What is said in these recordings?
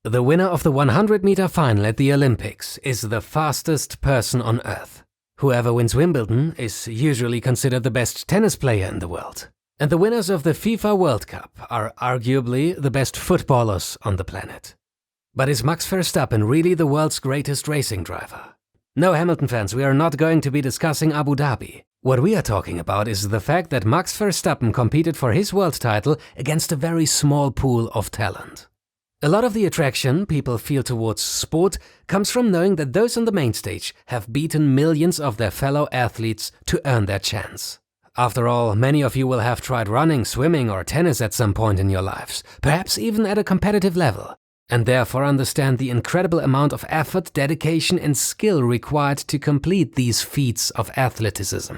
The winner of the 100-meter final at the Olympics is the fastest person on Earth. Whoever wins Wimbledon is usually considered the best tennis player in the world. And the winners of the FIFA World Cup are arguably the best footballers on the planet. But is Max Verstappen really the world's greatest racing driver? No, Hamilton fans, we are not going to be discussing Abu Dhabi. What we are talking about is the fact that Max Verstappen competed for his world title against a very small pool of talent. A lot of the attraction people feel towards sport comes from knowing that those on the main stage have beaten millions of their fellow athletes to earn their chance. After all, many of you will have tried running, swimming or tennis at some point in your lives, perhaps even at a competitive level, and therefore understand the incredible amount of effort, dedication and skill required to complete these feats of athleticism.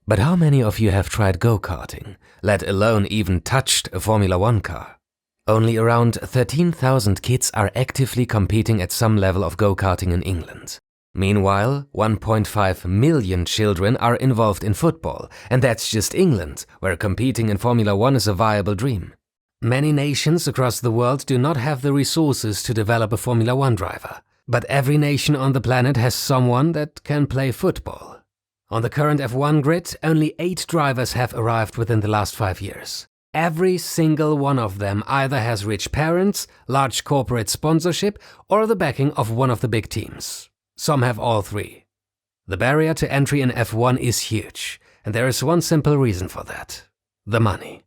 But how many of you have tried go-karting, let alone even touched a Formula One car? Only around 13,000 kids are actively competing at some level of go-karting in England. Meanwhile, 1.5 million children are involved in football, and that's just England, where competing in Formula One is a viable dream. Many nations across the world do not have the resources to develop a Formula One driver, but every nation on the planet has someone that can play football. On the current F1 grid, only 8 drivers have arrived within the last 5 years. Every single one of them either has rich parents, large corporate sponsorship, or the backing of one of the big teams. Some have all three. The barrier to entry in F1 is huge, and there is one simple reason for that: the money.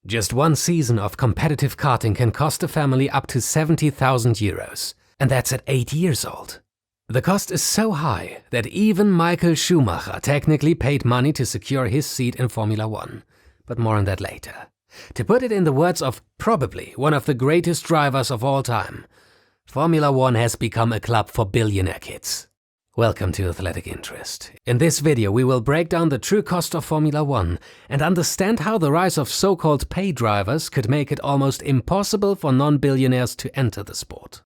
Just one season of competitive karting can cost a family up to 70,000 euros, and that's at 8 years old. The cost is so high that even Michael Schumacher technically paid money to secure his seat in Formula One, but more on that later. To put it in the words of probably one of the greatest drivers of all time, Formula One has become a club for billionaire kids. Welcome to Athletic Interest. In this video we will break down the true cost of Formula One and understand how the rise of so-called pay drivers could make it almost impossible for non-billionaires to enter the sport.